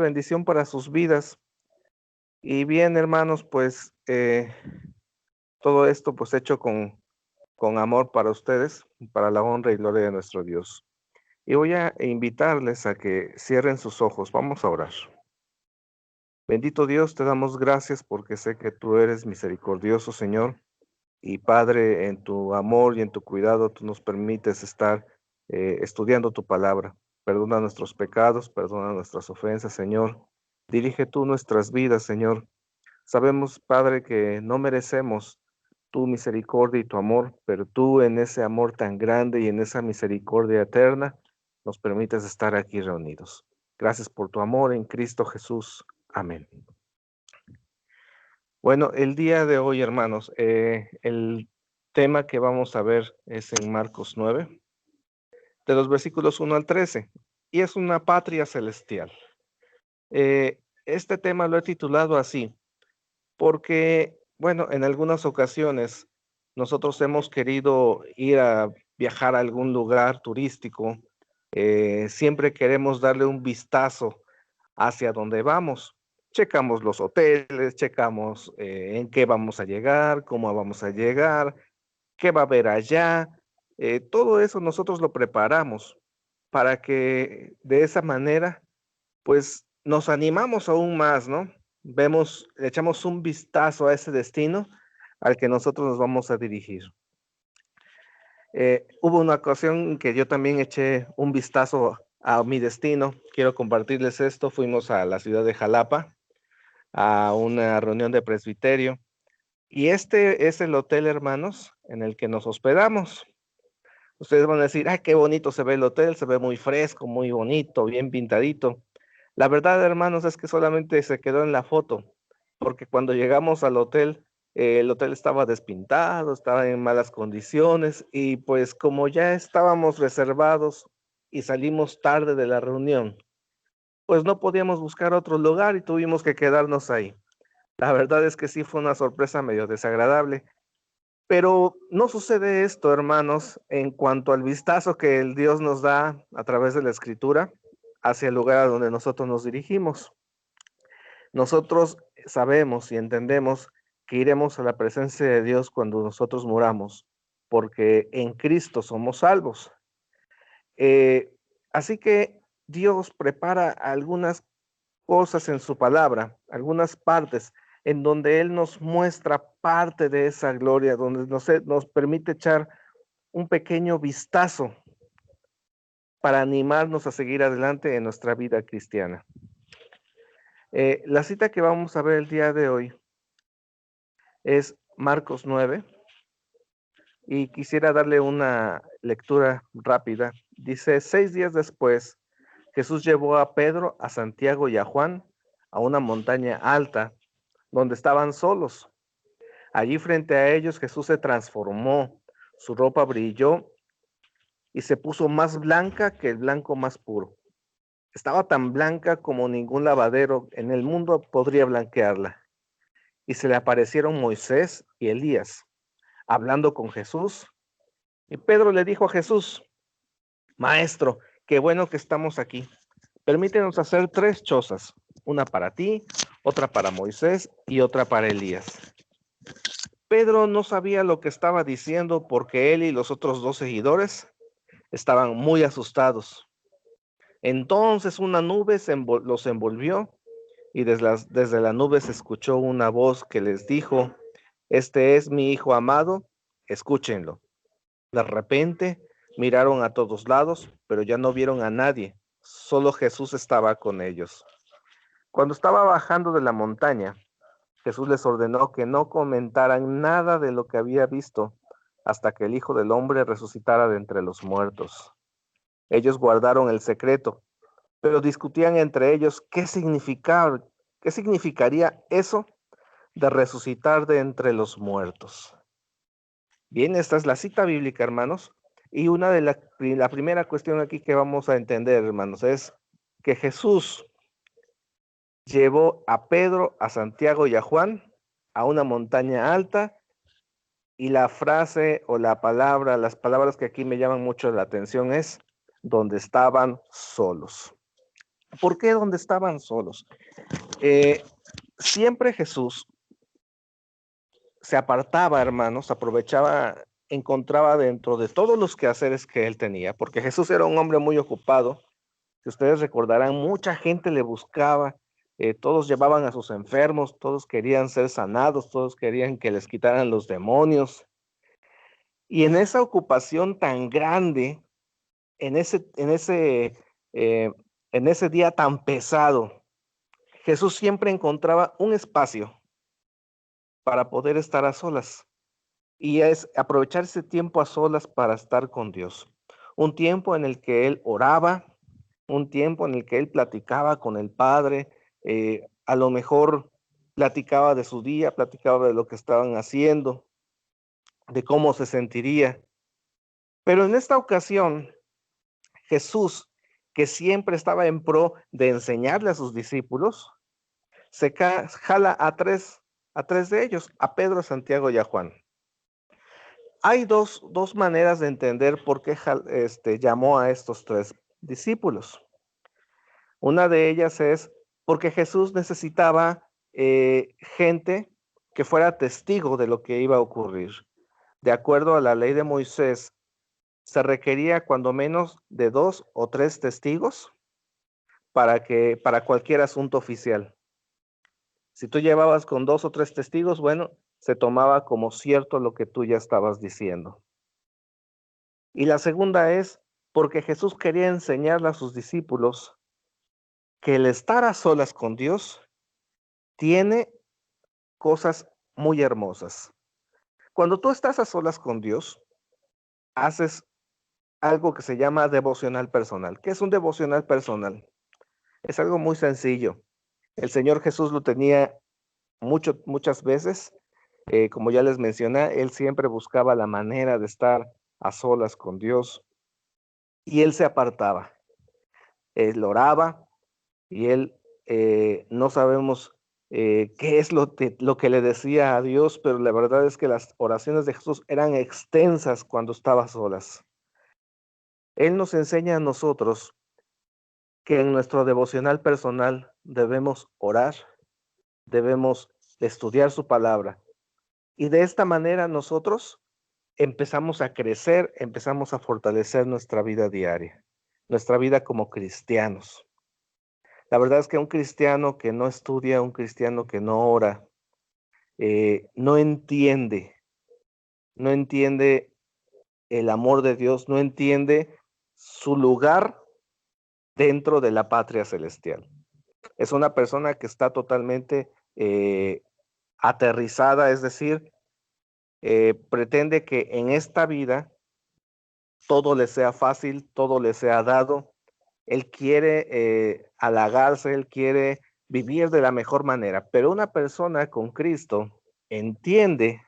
bendición para sus vidas. Y bien, hermanos, pues todo esto pues hecho con amor para ustedes, para la honra y gloria de nuestro Dios. Y voy a invitarles a que cierren sus ojos. Vamos a orar. Bendito Dios, te damos gracias porque sé que tú eres misericordioso, Señor, y Padre, en tu amor y en tu cuidado, tú nos permites estar estudiando tu palabra. Perdona nuestros pecados, perdona nuestras ofensas, Señor. Dirige tú nuestras vidas, Señor. Sabemos, Padre, que no merecemos tu misericordia y tu amor, pero tú en ese amor tan grande y en esa misericordia eterna nos permites estar aquí reunidos. Gracias por tu amor en Cristo Jesús. Amén. Bueno, el día de hoy, hermanos, el tema que vamos a ver es en Marcos 9, de los versículos 1 al 13, y es una patria celestial. Este tema lo he titulado así, porque, bueno, en algunas ocasiones nosotros hemos querido ir a viajar a algún lugar turístico, siempre queremos darle un vistazo hacia dónde vamos. Checamos los hoteles, checamos en qué vamos a llegar, cómo vamos a llegar, qué va a haber allá. Todo eso nosotros lo preparamos para que de esa manera, pues nos animamos aún más, ¿no? Vemos, le echamos un vistazo a ese destino al que nosotros nos vamos a dirigir. Hubo una ocasión en que yo también eché un vistazo a mi destino. Quiero compartirles esto. Fuimos a la ciudad de Jalapa a una reunión de presbiterio. Y este es el hotel, hermanos, en el que nos hospedamos. Ustedes van a decir, ay, qué bonito se ve el hotel, se ve muy fresco, muy bonito, bien pintadito. La verdad, hermanos, es que solamente se quedó en la foto, porque cuando llegamos al hotel, el hotel estaba despintado, estaba en malas condiciones y pues como ya estábamos reservados y salimos tarde de la reunión, pues no podíamos buscar otro lugar y tuvimos que quedarnos ahí. La verdad es que sí fue una sorpresa medio desagradable, pero no sucede esto, hermanos, en cuanto al vistazo que el Dios nos da a través de la Escritura hacia el lugar a donde nosotros nos dirigimos. Nosotros sabemos y entendemos que iremos a la presencia de Dios cuando nosotros muramos, porque en Cristo somos salvos. Eh, Así que Dios prepara algunas cosas en su palabra, algunas partes en donde Él nos muestra parte de esa gloria, donde nos permite echar un pequeño vistazo para animarnos a seguir adelante en nuestra vida cristiana. La cita que vamos a ver el día de hoy es Marcos 9 y quisiera darle una lectura rápida. Dice, 6 días después, Jesús llevó a Pedro, a Santiago y a Juan a una montaña alta donde estaban solos. Allí frente a ellos Jesús se transformó, su ropa brilló y se puso más blanca que el blanco más puro. Estaba tan blanca como ningún lavadero en el mundo podría blanquearla. Y se le aparecieron Moisés y Elías, hablando con Jesús. Y Pedro le dijo a Jesús, Maestro, qué bueno que estamos aquí. Permítenos hacer 3 chozas, una para ti, otra para Moisés y otra para Elías. Pedro no sabía lo que estaba diciendo porque él y los otros 2 seguidores estaban muy asustados. Entonces una nube los envolvió y desde la nube se escuchó una voz que les dijo, este es mi hijo amado, escúchenlo. De repente miraron a todos lados, pero ya no vieron a nadie, solo Jesús estaba con ellos. Cuando estaba bajando de la montaña, Jesús les ordenó que no comentaran nada de lo que había visto hasta que el Hijo del Hombre resucitara de entre los muertos. Ellos guardaron el secreto, pero discutían entre ellos qué significaría eso de resucitar de entre los muertos. Bien, esta es la cita bíblica, hermanos, y la primera cuestión aquí que vamos a entender, hermanos, es que Jesús llevó a Pedro, a Santiago y a Juan a una montaña alta y la frase o las palabras que aquí me llaman mucho la atención es donde estaban solos. ¿Por qué donde estaban solos? Siempre Jesús se apartaba, hermanos, aprovechaba, encontraba dentro de todos los quehaceres que él tenía, porque Jesús era un hombre muy ocupado. Si ustedes recordarán, mucha gente le buscaba, todos llevaban a sus enfermos, todos querían ser sanados, todos querían que les quitaran los demonios. Y en esa ocupación tan grande, en ese, en ese, eh, en ese día tan pesado, Jesús siempre encontraba un espacio para poder estar a solas. Y es aprovechar ese tiempo a solas para estar con Dios. Un tiempo en el que él oraba, un tiempo en el que él platicaba con el Padre, a lo mejor platicaba de su día, platicaba de lo que estaban haciendo, de cómo se sentiría. Pero en esta ocasión, Jesús, que siempre estaba en pro de enseñarle a sus discípulos, jala a tres de ellos, a Pedro, Santiago y a Juan. Hay dos maneras de entender por qué llamó a estos tres discípulos. Una de ellas es porque Jesús necesitaba gente que fuera testigo de lo que iba a ocurrir. De acuerdo a la ley de Moisés, se requería cuando menos de 2 o 3 testigos para cualquier asunto oficial. Si tú llevabas con 2 o 3 testigos, bueno, se tomaba como cierto lo que tú ya estabas diciendo. Y la segunda es porque Jesús quería enseñarle a sus discípulos que el estar a solas con Dios tiene cosas muy hermosas. Cuando tú estás a solas con Dios, haces algo que se llama devocional personal. ¿Qué es un devocional personal? Es algo muy sencillo. El Señor Jesús lo tenía muchas veces. Como ya les mencioné, Él siempre buscaba la manera de estar a solas con Dios y Él se apartaba. Él oraba y Él no sabemos qué es lo que le decía a Dios, pero la verdad es que las oraciones de Jesús eran extensas cuando estaba a solas. Él nos enseña a nosotros que en nuestro devocional personal debemos orar, debemos estudiar su palabra. Y de esta manera nosotros empezamos a crecer, empezamos a fortalecer nuestra vida diaria, nuestra vida como cristianos. La verdad es que un cristiano que no estudia, un cristiano que no ora, no entiende, no entiende el amor de Dios, no entiende su lugar dentro de la patria celestial. Es una persona que está totalmente aterrizada, es decir, pretende que en esta vida todo le sea fácil, todo le sea dado. Él quiere halagarse, él quiere vivir de la mejor manera, pero una persona con Cristo entiende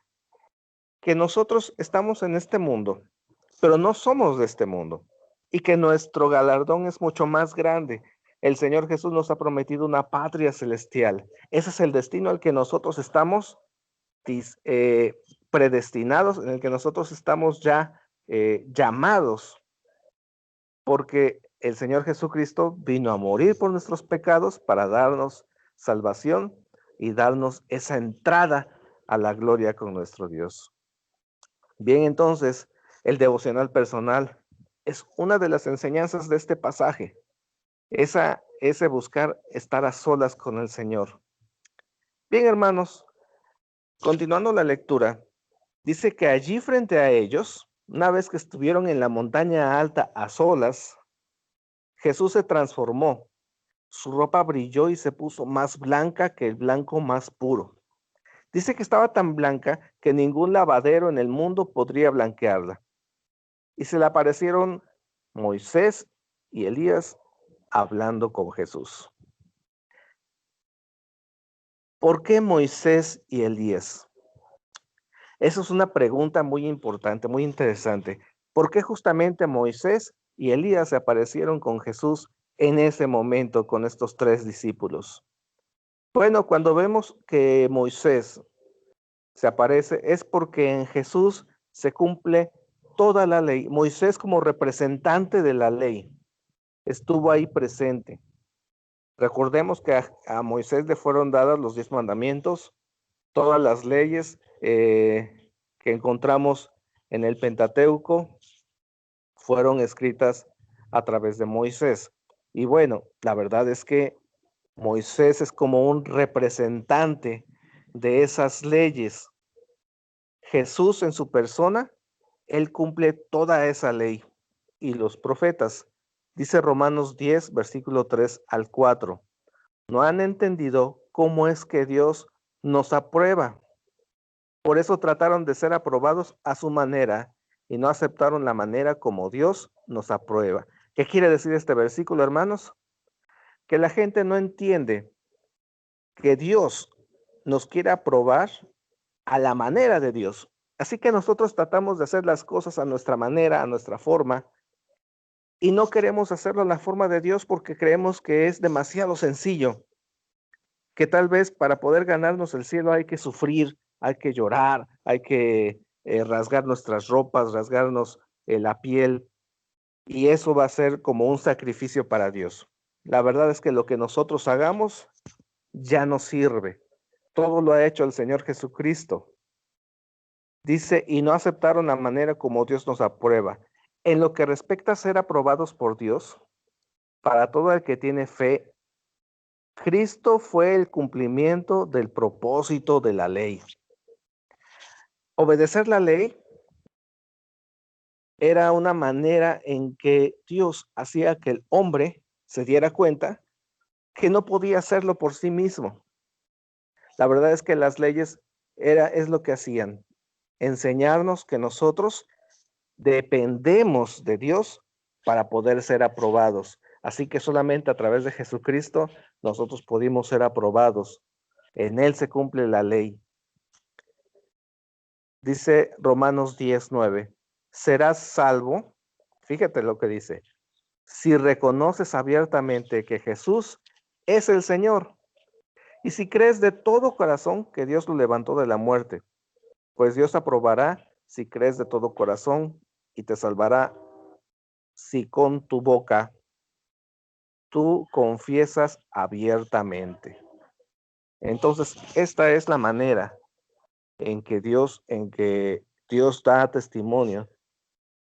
que nosotros estamos en este mundo, pero no somos de este mundo y que nuestro galardón es mucho más grande. El Señor Jesús nos ha prometido una patria celestial. Ese es el destino al que nosotros estamos eh, predestinados, en el que nosotros estamos ya llamados, porque el Señor Jesucristo vino a morir por nuestros pecados para darnos salvación y darnos esa entrada a la gloria con nuestro Dios. Bien, entonces, el devocional personal es una de las enseñanzas de este pasaje, ese buscar estar a solas con el Señor. Bien, hermanos, continuando la lectura, dice que allí frente a ellos, una vez que estuvieron en la montaña alta a solas, Jesús se transformó. Su ropa brilló y se puso más blanca que el blanco más puro. Dice que estaba tan blanca que ningún lavadero en el mundo podría blanquearla. Y se le aparecieron Moisés y Elías hablando con Jesús. ¿Por qué Moisés y Elías? Esa es una pregunta muy importante, muy interesante. ¿Por qué justamente Moisés y Elías se aparecieron con Jesús en ese momento con estos tres discípulos? Bueno, cuando vemos que Moisés se aparece es porque en Jesús se cumple toda la ley. Moisés como representante de la ley estuvo ahí presente. Recordemos que a Moisés le fueron dadas los 10 mandamientos, todas las leyes que encontramos en el Pentateuco fueron escritas a través de Moisés. Y bueno, la verdad es que Moisés es como un representante de esas leyes. Jesús en su persona, él cumple toda esa ley y los profetas. Dice Romanos 10, versículo 3 al 4. No han entendido cómo es que Dios nos aprueba. Por eso trataron de ser aprobados a su manera y no aceptaron la manera como Dios nos aprueba. ¿Qué quiere decir este versículo, hermanos? Que la gente no entiende que Dios nos quiere aprobar a la manera de Dios. Así que nosotros tratamos de hacer las cosas a nuestra manera, a nuestra forma, y no queremos hacerlo a la forma de Dios porque creemos que es demasiado sencillo, que tal vez para poder ganarnos el cielo hay que sufrir, hay que llorar, hay que rasgar nuestras ropas, rasgarnos la piel, y eso va a ser como un sacrificio para Dios. La verdad es que lo que nosotros hagamos ya no sirve. Todo lo ha hecho el Señor Jesucristo. Dice, y no aceptaron la manera como Dios nos aprueba. En lo que respecta a ser aprobados por Dios, para todo el que tiene fe, Cristo fue el cumplimiento del propósito de la ley. Obedecer la ley era una manera en que Dios hacía que el hombre se diera cuenta que no podía hacerlo por sí mismo. La verdad es que las leyes es lo que hacían, enseñarnos que nosotros dependemos de Dios para poder ser aprobados. Así que solamente a través de Jesucristo nosotros pudimos ser aprobados. En Él se cumple la ley. Dice Romanos 10:9, serás salvo, fíjate lo que dice, si reconoces abiertamente que Jesús es el Señor y si crees de todo corazón que Dios lo levantó de la muerte, pues Dios aprobará si crees de todo corazón y te salvará si con tu boca tú confiesas abiertamente. Entonces, esta es la manera en que Dios da testimonio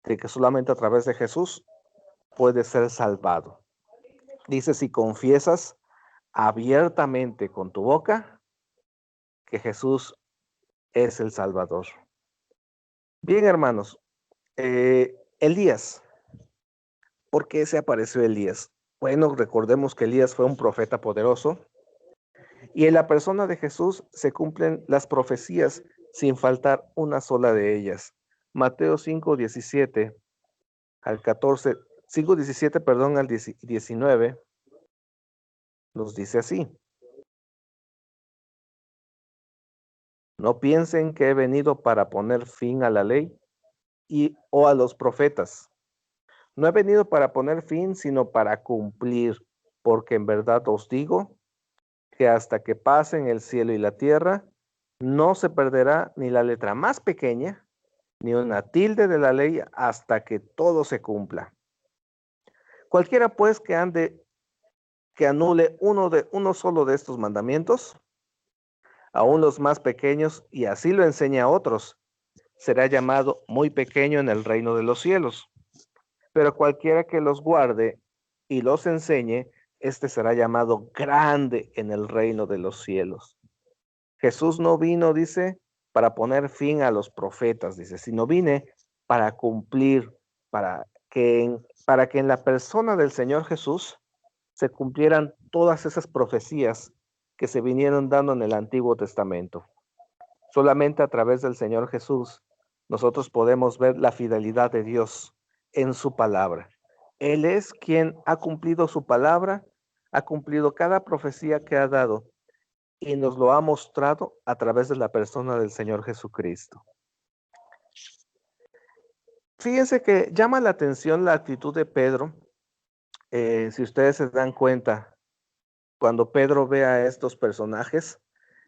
de que solamente a través de Jesús puede ser salvado. Dice, si confiesas abiertamente con tu boca que Jesús es el Salvador. Bien, hermanos, Elías, ¿por qué se apareció Elías? Bueno, recordemos que Elías fue un profeta poderoso y en la persona de Jesús se cumplen las profecías sin faltar una sola de ellas. Mateo 5:17 al 14, 5:17, perdón, al 19, nos dice así: no piensen que he venido para poner fin a la ley o a los profetas. No he venido para poner fin, sino para cumplir, porque en verdad os digo que hasta que pasen el cielo y la tierra, no se perderá ni la letra más pequeña, ni una tilde de la ley hasta que todo se cumpla. Cualquiera pues que anule uno solo de estos mandamientos, aun los más pequeños, y así lo enseña a otros, será llamado muy pequeño en el reino de los cielos. Pero cualquiera que los guarde y los enseñe, este será llamado grande en el reino de los cielos. Jesús no vino, dice, para poner fin a los profetas, dice, sino vine para cumplir, para que en la persona del Señor Jesús se cumplieran todas esas profecías que se vinieron dando en el Antiguo Testamento. Solamente a través del Señor Jesús nosotros podemos ver la fidelidad de Dios en su palabra. Él es quien ha cumplido su palabra, ha cumplido cada profecía que ha dado y nos lo ha mostrado a través de la persona del Señor Jesucristo. Fíjense que llama la atención la actitud de Pedro. Si ustedes se dan cuenta, cuando Pedro ve a estos personajes,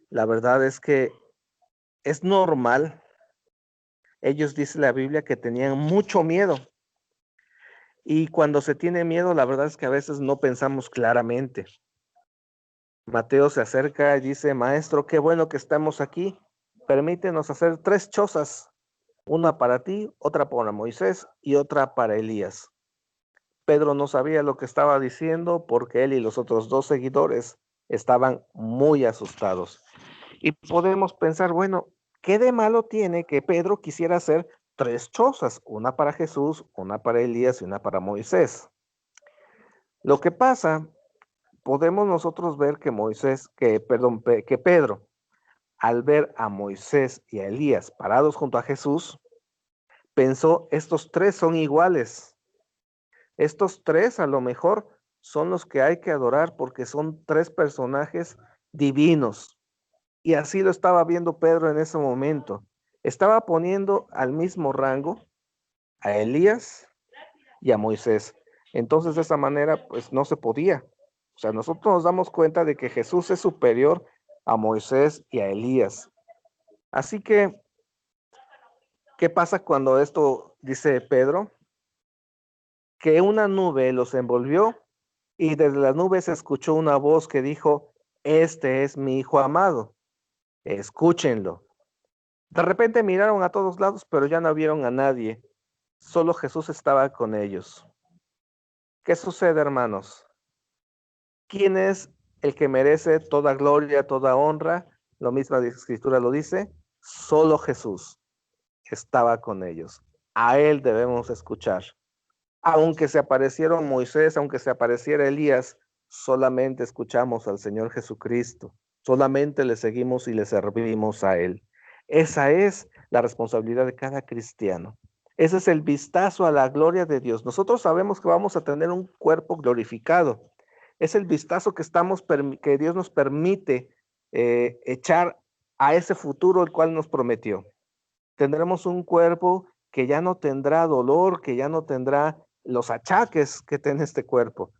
la verdad es que es normal. Ellos, dice la Biblia, que tenían mucho miedo. Y cuando se tiene miedo, la verdad es que a veces no pensamos claramente. Mateo se acerca y dice: Maestro, qué bueno que estamos aquí. Permítenos hacer 3 chozas, una para ti, otra para Moisés y otra para Elías. Pedro no sabía lo que estaba diciendo porque él y los otros 2 seguidores estaban muy asustados. Y podemos pensar, bueno, ¿qué de malo tiene que Pedro quisiera hacer 3 chozas? Una para Jesús, una para Elías y una para Moisés. Lo que pasa, podemos nosotros ver que que Pedro, al ver a Moisés y a Elías parados junto a Jesús, pensó, estos 3 son iguales. Estos 3 a lo mejor son los que hay que adorar porque son 3 personajes divinos. Y así lo estaba viendo Pedro en ese momento. Estaba poniendo al mismo rango a Elías y a Moisés. Entonces de esa manera pues no se podía. O sea, nosotros nos damos cuenta de que Jesús es superior a Moisés y a Elías. Así que, ¿qué pasa cuando esto dice Pedro? Que una nube los envolvió y desde la nube se escuchó una voz que dijo: Este es mi hijo amado, escúchenlo. De repente miraron a todos lados, pero ya no vieron a nadie. Solo Jesús estaba con ellos. ¿Qué sucede, hermanos? ¿Quién es el que merece toda gloria, toda honra? Lo mismo la Escritura lo dice. Solo Jesús estaba con ellos. A Él debemos escuchar. Aunque se aparecieron Moisés, aunque se apareciera Elías, solamente escuchamos al Señor Jesucristo. Solamente le seguimos y le servimos a Él. Esa es la responsabilidad de cada cristiano. Ese es el vistazo a la gloria de Dios. Nosotros sabemos que vamos a tener un cuerpo glorificado. Es el vistazo que Dios nos permite echar a ese futuro el cual nos prometió. Tendremos un cuerpo que ya no tendrá dolor, que ya no tendrá los achaques que tiene este cuerpo.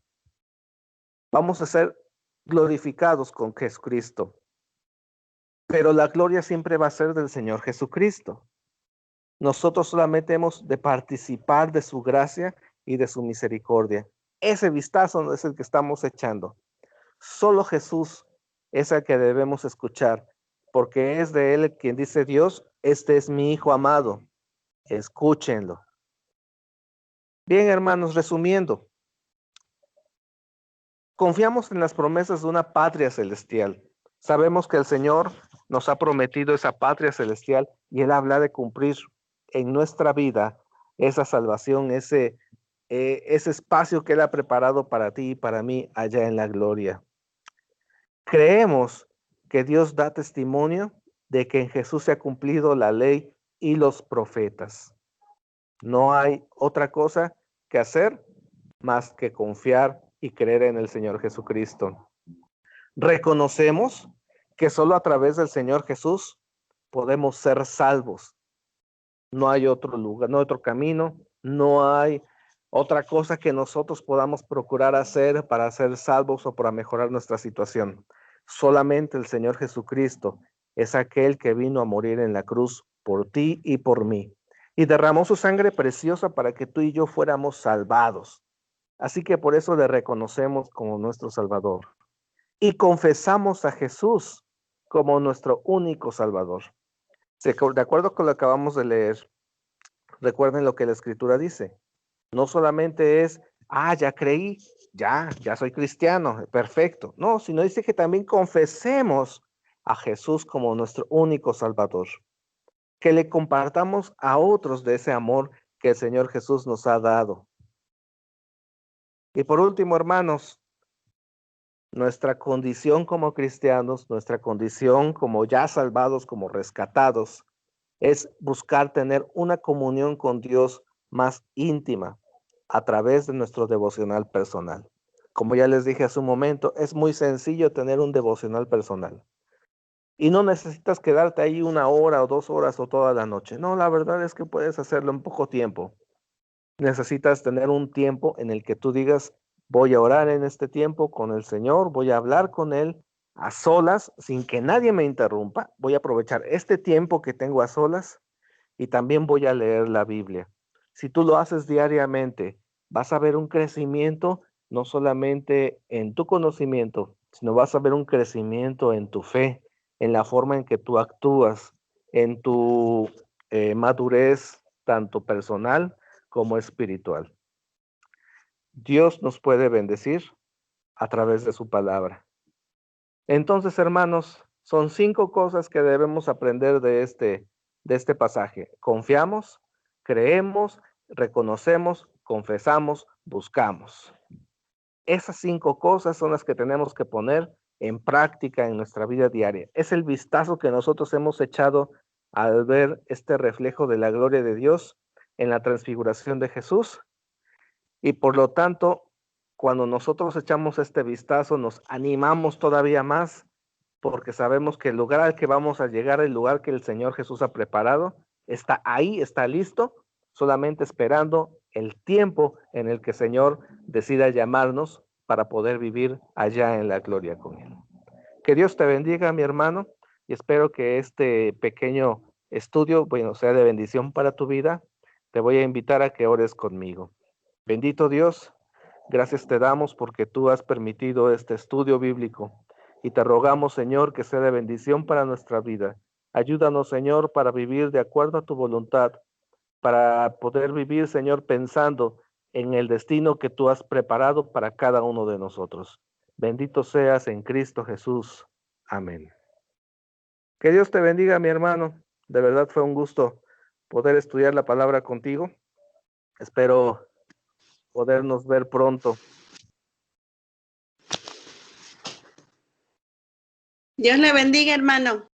Vamos a ser glorificados con Jesucristo, pero la gloria siempre va a ser del Señor Jesucristo. Nosotros solamente hemos de participar de su gracia y de su misericordia. Ese vistazo no es el que estamos echando. Solo Jesús es el que debemos escuchar, porque es de él quien dice Dios: este es mi Hijo amado, escúchenlo. Bien, hermanos, resumiendo, confiamos en las promesas de una patria celestial. Sabemos que el Señor nos ha prometido esa patria celestial y Él habla de cumplir en nuestra vida esa salvación, ese espacio que Él ha preparado para ti y para mí allá en la gloria. Creemos que Dios da testimonio de que en Jesús se ha cumplido la ley y los profetas. No hay otra cosa que hacer más que confiar y creer en el Señor Jesucristo. Reconocemos que solo a través del Señor Jesús podemos ser salvos. No hay otro lugar, no hay otro camino, no hay otra cosa que nosotros podamos procurar hacer para ser salvos o para mejorar nuestra situación. Solamente el Señor Jesucristo es aquel que vino a morir en la cruz por ti y por mí, y derramó su sangre preciosa para que tú y yo fuéramos salvados. Así que por eso le reconocemos como nuestro Salvador y confesamos a Jesús como nuestro único Salvador. De acuerdo con lo que acabamos de leer, recuerden lo que la Escritura dice. No solamente es, ya creí, ya soy cristiano, perfecto. No, sino dice que también confesemos a Jesús como nuestro único Salvador. Que le compartamos a otros de ese amor que el Señor Jesús nos ha dado. Y por último, hermanos, nuestra condición como cristianos, nuestra condición como ya salvados, como rescatados, es buscar tener una comunión con Dios más íntima a través de nuestro devocional personal. Como ya les dije hace un momento, es muy sencillo tener un devocional personal. Y no necesitas quedarte ahí 1 hora o 2 horas o toda la noche. No, la verdad es que puedes hacerlo en poco tiempo. Necesitas tener un tiempo en el que tú digas: voy a orar en este tiempo con el Señor, voy a hablar con Él a solas, sin que nadie me interrumpa. Voy a aprovechar este tiempo que tengo a solas y también voy a leer la Biblia. Si tú lo haces diariamente, vas a ver un crecimiento no solamente en tu conocimiento, sino vas a ver un crecimiento en tu fe, en la forma en que tú actúas, en tu madurez, tanto personal como espiritual. Dios nos puede bendecir a través de su palabra. Entonces, hermanos, son 5 cosas que debemos aprender de este pasaje. Confiamos, creemos, reconocemos, confesamos, buscamos. Esas 5 cosas son las que tenemos que poner en práctica en nuestra vida diaria. Es el vistazo que nosotros hemos echado al ver este reflejo de la gloria de Dios en la transfiguración de Jesús. Y por lo tanto, cuando nosotros echamos este vistazo, nos animamos todavía más porque sabemos que el lugar al que vamos a llegar, el lugar que el Señor Jesús ha preparado, está ahí, está listo, solamente esperando el tiempo en el que el Señor decida llamarnos para poder vivir allá en la gloria con Él. Que Dios te bendiga, mi hermano, y espero que este pequeño estudio, bueno, sea de bendición para tu vida. Te voy a invitar a que ores conmigo. Bendito Dios, gracias te damos porque tú has permitido este estudio bíblico y te rogamos, Señor, que sea de bendición para nuestra vida. Ayúdanos, Señor, para vivir de acuerdo a tu voluntad, para poder vivir, Señor, pensando en el destino que tú has preparado para cada uno de nosotros. Bendito seas en Cristo Jesús. Amén. Que Dios te bendiga, mi hermano. De verdad fue un gusto poder estudiar la palabra contigo. Espero podernos ver pronto. Dios le bendiga, hermano.